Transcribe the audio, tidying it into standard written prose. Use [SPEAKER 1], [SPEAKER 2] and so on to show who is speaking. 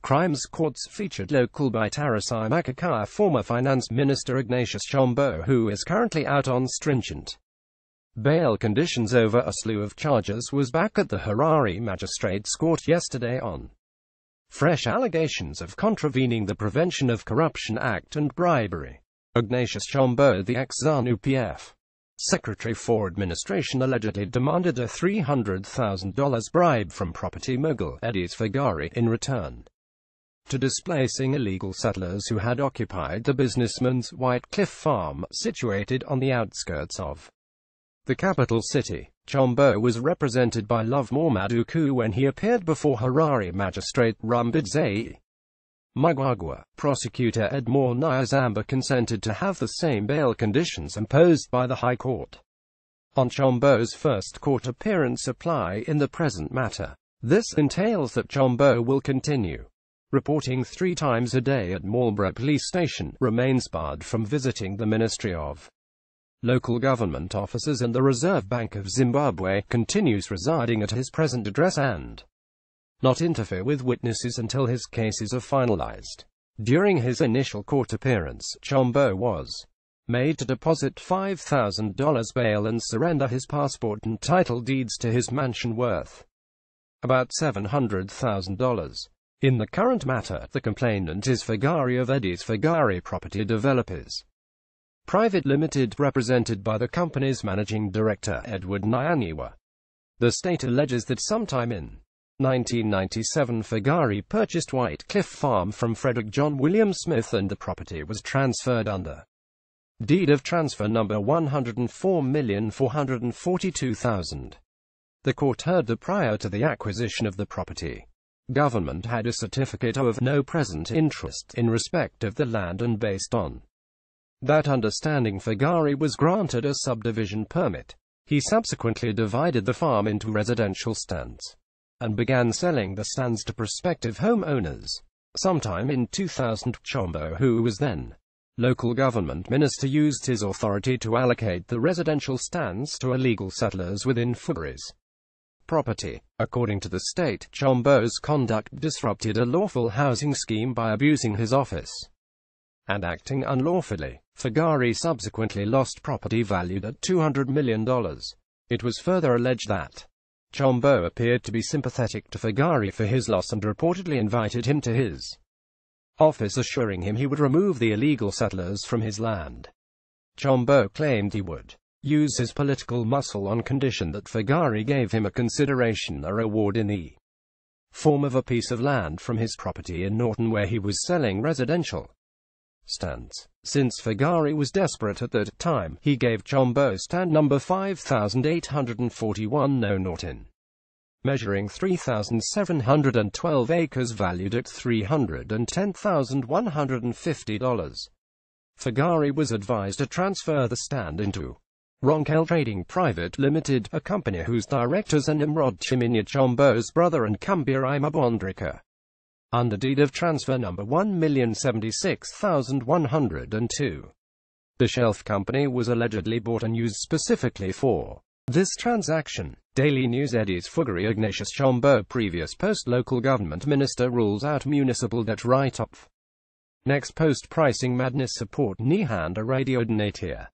[SPEAKER 1] crimes courts featured local by Tarasai Makakaya former Finance Minister Ignatius Chombo, who is currently out on stringent bail conditions over a slew of charges, was back at the Harare Magistrates Court yesterday on fresh allegations of contravening the Prevention of Corruption Act and bribery. Ignatius Chombo, the ex-ZANU-PF Secretary for Administration, allegedly demanded a $300,000 bribe from property mogul Eddie Pfugari in return to displacing illegal settlers who had occupied the businessman's White Cliff farm, situated on the outskirts of the capital city. Chombo was represented by Love Maduku when he appeared before Harare Magistrate Rumbidzai Mugwagwa. Prosecutor Edmore Nyazamba consented to have the same bail conditions imposed by the High Court on Chombo's first court appearance apply in the present matter. This entails that Chombo will continue reporting 3 times a day at Marlborough Police Station, remains barred from visiting the Ministry of Local Government offices and the Reserve Bank of Zimbabwe, continues residing at his present address and not interfere with witnesses until his cases are finalized. During his initial court appearance, Chombo was made to deposit $5,000 bail and surrender his passport and title deeds to his mansion worth about $700,000. In the current matter, the complainant is Pfugari of Eddie's Pfugari Property Developers Private Limited, represented by the company's managing director, Edward Nyanyiwa. The state alleges that sometime in 1997 Pfugari purchased White Cliff Farm from Frederick John William Smith and the property was transferred under Deed of Transfer number 104,442,000. The court heard that prior to the acquisition of the property, government had a certificate of no present interest in respect of the land, and based on that understanding Pfugari was granted a subdivision permit. He subsequently divided the farm into residential stands and began selling the stands to prospective homeowners. Sometime in 2000, Chombo, who was then local government minister, used his authority to allocate the residential stands to illegal settlers within Pfugari's property. According to the state, Chombo's conduct disrupted a lawful housing scheme by abusing his office and acting unlawfully. Pfugari subsequently lost property valued at $200 million. It was further alleged that Chombo appeared to be sympathetic to Pfugari for his loss and reportedly invited him to his office, assuring him he would remove the illegal settlers from his land. Chombo claimed he would use his political muscle on condition that Pfugari gave him a consideration, a reward in the form of a piece of land from his property in Norton where he was selling residential stands. Since Pfugari was desperate at that time, he gave Chombo stand number 5841 No Norton, measuring 3,712 acres valued at $310,150. Pfugari was advised to transfer the stand into Ronkel Trading Private Limited, a company whose directors are Nimrod Chiminya, Chombo's brother, and Kambira Mabondrika, under Deed of Transfer number 1,076,102. The shelf company was allegedly bought and used specifically for this transaction. Daily News. Eddie's Pfugari. Ignatius Chombo, previous post local government minister, rules out municipal debt write-off. Next post pricing madness support Nihanda Radio donate here.